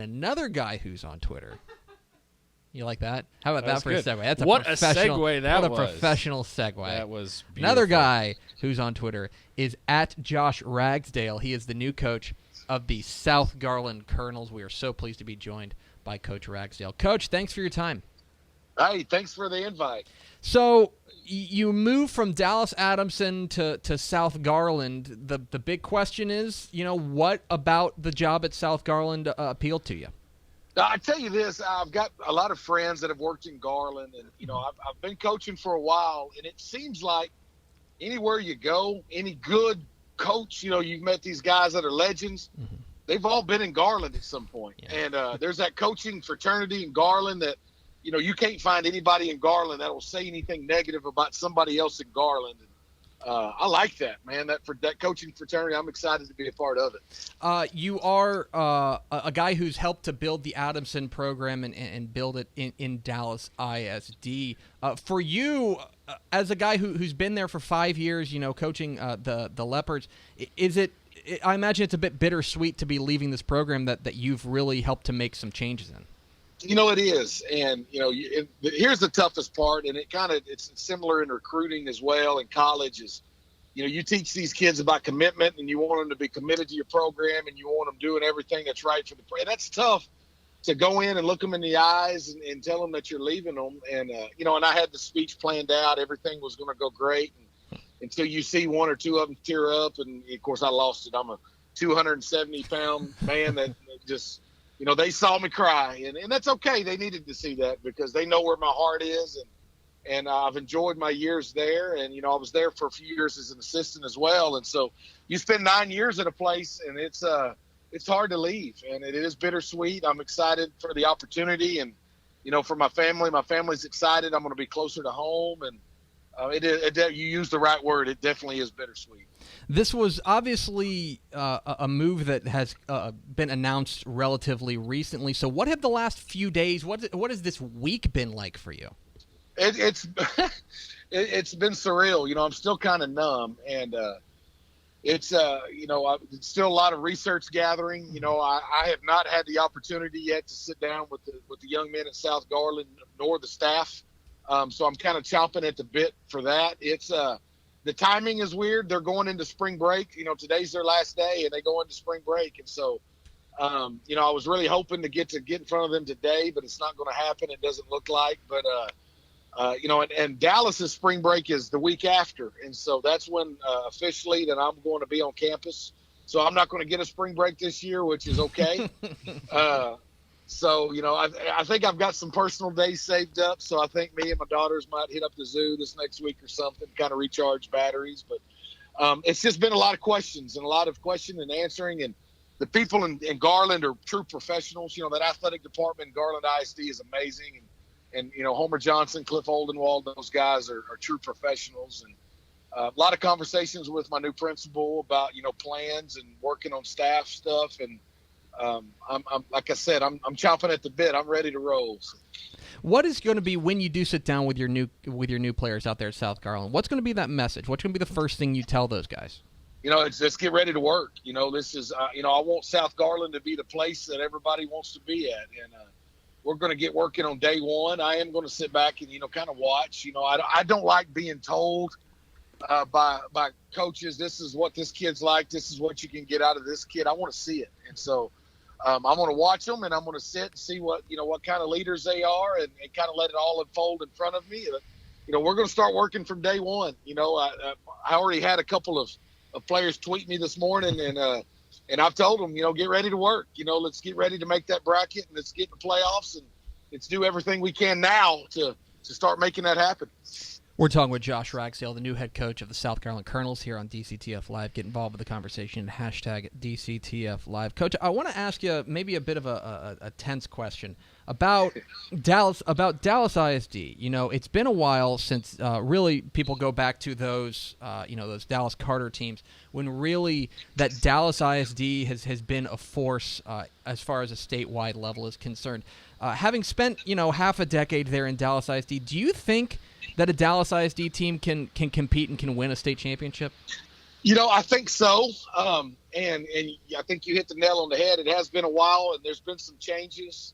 Another guy who's on Twitter. You like that? How about that for good. a segue? That's a What professional, a segue that what was. a professional segue. That was beautiful. Another guy who's on Twitter is at Josh Ragsdale. He is the new coach of the South Garland Colonels. We are so pleased to be joined by Coach Ragsdale. Coach, thanks for your time. Hey, thanks for the invite. So you moved from Dallas Adamson to South Garland. The big question is, what about the job at South Garland appealed to you? I tell you this, I've got a lot of friends that have worked in Garland, and I've been coaching for a while, and it seems like anywhere you go, any good coach, you've met these guys that are legends. Mm-hmm. They've all been in Garland at some point. Yeah. And there's that coaching fraternity in Garland that, you can't find anybody in Garland that will say anything negative about somebody else in Garland. And, I like that, man. For that coaching fraternity, I'm excited to be a part of it. You are a guy who's helped to build the Adamson program and build it in Dallas ISD. For you, as a guy who's been there for 5 years, coaching the Leopards, I imagine it's a bit bittersweet to be leaving this program that you've really helped to make some changes in. It is. And, here's the toughest part, and it's similar in recruiting as well in college is, you teach these kids about commitment, and you want them to be committed to your program, and you want them doing everything that's right for the program. That's tough to go in and look them in the eyes and tell them that you're leaving them. And, and I had the speech planned out. Everything was going to go great. Until you see one or two of them tear up, and of course I lost it. I'm a 270-pound man that just, they saw me cry, and that's okay. They needed to see that because they know where my heart is, and I've enjoyed my years there, and I was there for a few years as an assistant as well, and so you spend 9 years at a place, and it's hard to leave, and it is bittersweet. I'm excited for the opportunity, and for my family. My family's excited. I'm going to be closer to home, and you used the right word. It definitely is bittersweet. This was obviously a move that has been announced relatively recently. So what have the last few days, what has this week been like for you? It's it's been surreal. I'm still kind of numb, and it's still a lot of research gathering. I have not had the opportunity yet to sit down with the young men at South Garland nor the staff. So I'm kind of chomping at the bit for that. It's the timing is weird. They're going into spring break. Today's their last day, and they go into spring break. And so, I was really hoping to get in front of them today, but it's not going to happen. It doesn't look like. But, and Dallas's spring break is the week after. And so that's when officially that I'm going to be on campus. So I'm not going to get a spring break this year, which is okay. So, I think I've got some personal days saved up. So I think me and my daughters might hit up the zoo this next week or something, kind of recharge batteries. But it's just been a lot of questions and a lot of question and answering. And the people in Garland are true professionals. That athletic department in Garland ISD is amazing. And Homer Johnson, Cliff Oldenwald, those guys are true professionals. And a lot of conversations with my new principal about, plans and working on staff stuff. And I'm like I said, I'm chomping at the bit. I'm ready to roll. What is going to be when you do sit down with your new players out there at South Garland? What's going to be that message? What's going to be the first thing you tell those guys? It's let's get ready to work. This is I want South Garland to be the place that everybody wants to be at, and we're going to get working on day one. I am going to sit back and kind of watch. I don't like being told by coaches, this is what this kid's like. This is what you can get out of this kid. I want to see it, and so. I'm going to watch them, and I'm going to sit and see what kind of leaders they are, and kind of let it all unfold in front of me. We're going to start working from day one. I already had a couple of players tweet me this morning, and I've told them, get ready to work. Let's get ready to make that bracket, and let's get in the playoffs, and let's do everything we can now to start making that happen. We're talking with Josh Ragsdale, the new head coach of the South Garland Colonels here on DCTF Live. Get involved with the conversation, hashtag DCTF Live. Coach, I want to ask you maybe a bit of a tense question about Dallas ISD. It's been a while since really people go back to those Dallas Carter teams when really that Dallas ISD has been a force as far as a statewide level is concerned. Having spent half a decade there in Dallas ISD, do you think that a Dallas ISD team can compete and can win a state championship? I think so. And I think you hit the nail on the head. It has been a while, and there's been some changes.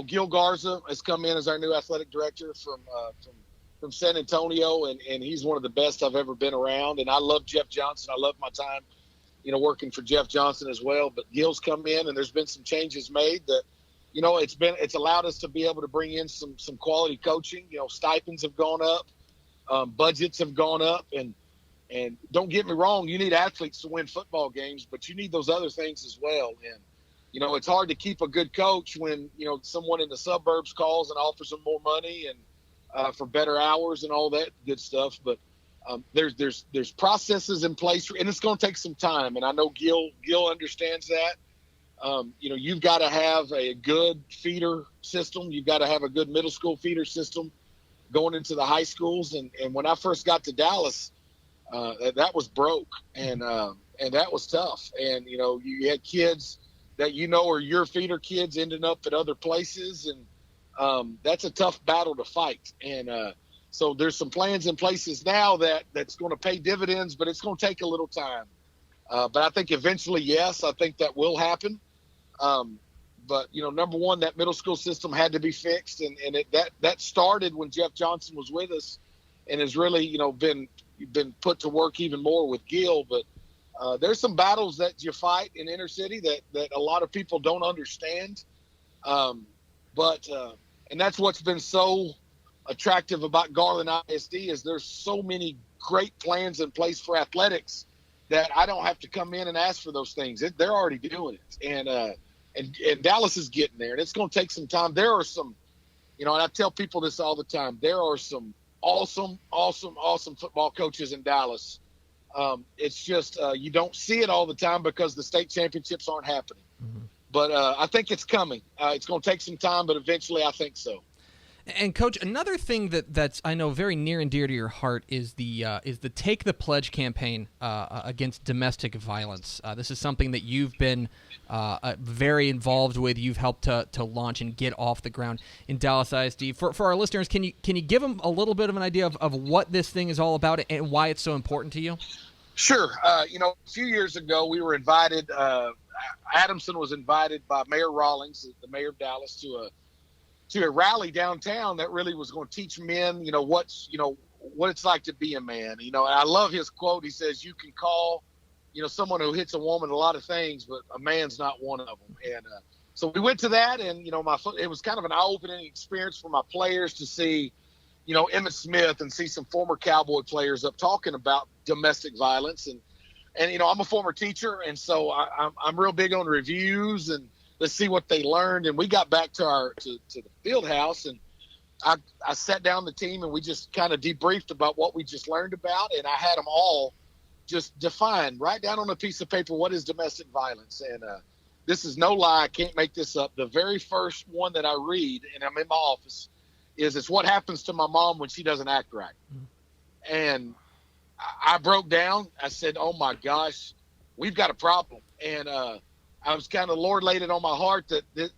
Gil Garza has come in as our new athletic director from San Antonio, and he's one of the best I've ever been around. And I love Jeff Johnson. I love my time, working for Jeff Johnson as well. But Gil's come in, and there's been some changes made that, it's allowed us to be able to bring in some quality coaching. Stipends have gone up, budgets have gone up, and don't get me wrong, you need athletes to win football games, but you need those other things as well. And, it's hard to keep a good coach when, someone in the suburbs calls and offers them more money and for better hours and all that good stuff. But there's processes in place, and it's going to take some time. And I know Gil understands that. You've got to have a good feeder system. You've got to have a good middle school feeder system going into the high schools. And when I first got to Dallas, that was broke, and that was tough. And you had kids that are your feeder kids ending up at other places, and that's a tough battle to fight. And so there's some plans in places now that's going to pay dividends, but it's going to take a little time. But I think eventually, yes, I think that will happen. But number one, that middle school system had to be fixed, and that started when Jeff Johnson was with us, and has really been put to work even more with Gil. But there's some battles that you fight in inner city that a lot of people don't understand. And that's what's been so attractive about Garland ISD is there's so many great plans in place for athletics that I don't have to come in and ask for those things. They're already doing it. And Dallas is getting there, and it's going to take some time. There are some, and I tell people this all the time, there are some awesome football coaches in Dallas. It's just you don't see it all the time because the state championships aren't happening. Mm-hmm. But I think it's coming. It's going to take some time, but eventually I think so. And Coach, another thing that's I know very near and dear to your heart is the Take the Pledge campaign against domestic violence. This is something that you've been very involved with. You've helped to launch and get off the ground in Dallas ISD. For our listeners, can you give them a little bit of an idea of what this thing is all about and why it's so important to you? Sure. A few years ago we were invited. Adamson was invited by Mayor Rawlings, the mayor of Dallas, to a rally downtown that really was going to teach men, what it's like to be a man. And I love his quote. He says, "You can call, someone who hits a woman a lot of things, but a man's not one of them." And so we went to that, and it was kind of an eye-opening experience for my players to see, Emmitt Smith and see some former Cowboy players up talking about domestic violence. And I'm a former teacher, and so I'm real big on reviews and let's see what they learned. And we got back to the field house, and I sat down the team, and we just kind of debriefed about what we just learned about. And I had them all just define, write down on a piece of paper, what is domestic violence. And this is no lie. I can't make this up. The very first one that I read, and I'm in my office, is it's what happens to my mom when she doesn't act right. Mm-hmm. And I broke down. I said, "Oh my gosh, we've got a problem." And I was kind of, Lord laid it on my heart that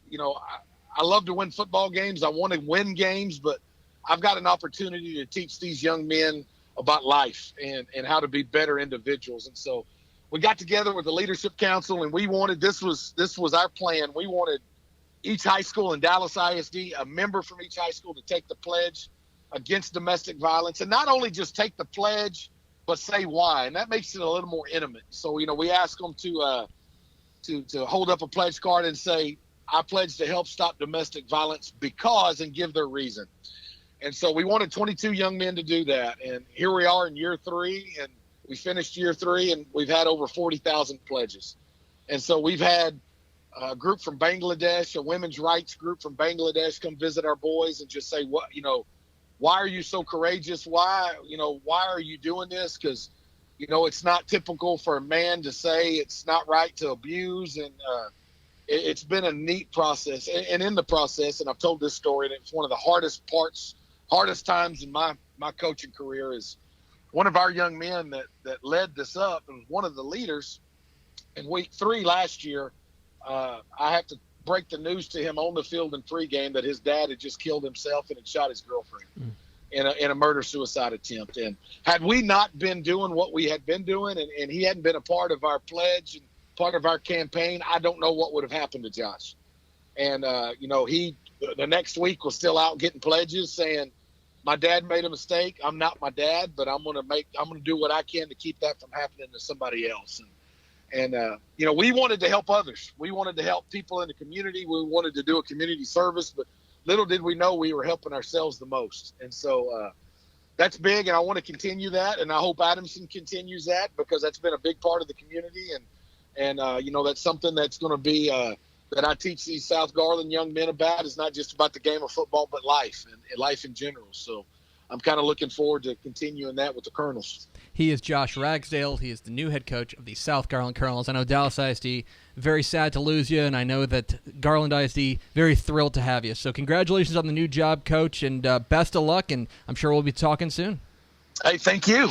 I love to win football games. I want to win games, but I've got an opportunity to teach these young men about life and how to be better individuals. And so we got together with the leadership council, and we wanted, this was our plan. We wanted each high school in Dallas ISD, a member from each high school, to take the pledge against domestic violence, and not only just take the pledge, but say why. And that makes it a little more intimate. So, we ask them to hold up a pledge card and say, "I pledge to help stop domestic violence because," and give their reason. And so we wanted 22 young men to do that. And here we are in year 3, and we finished year 3, and we've had over 40,000 pledges. And so we've had a group from Bangladesh, a women's rights group from Bangladesh, come visit our boys and just say, why are you so courageous? Why are you doing this? Because, it's not typical for a man to say it's not right to abuse. And it's been a neat process. And in the process, and I've told this story, and it's one of the hardest times in my coaching career, is one of our young men that led this up and was one of the leaders in week 3 last year. I have to break the news to him on the field in pregame that his dad had just killed himself and had shot his girlfriend. in a murder-suicide attempt. And had we not been doing what we had been doing, and he hadn't been a part of our pledge and part of our campaign, I don't know what would have happened to Josh. And, he the next week was still out getting pledges saying, my dad made a mistake. I'm not my dad, but I'm going to do what I can to keep that from happening to somebody else. And we wanted to help others. We wanted to help people in the community. We wanted to do a community service, but little did we know we were helping ourselves the most. And so that's big, and I want to continue that, and I hope Adamson continues that, because that's been a big part of the community. And that's something that's going to be that I teach these South Garland young men about. Is not just about the game of football, but life and life in general. So I'm kind of looking forward to continuing that with the Colonels. He is Josh Ragsdale. He is the new head coach of the South Garland Colonels. I know Dallas ISD, very sad to lose you, and I know that Garland ISD, very thrilled to have you. So congratulations on the new job, Coach, and best of luck, and I'm sure we'll be talking soon. Hey, thank you.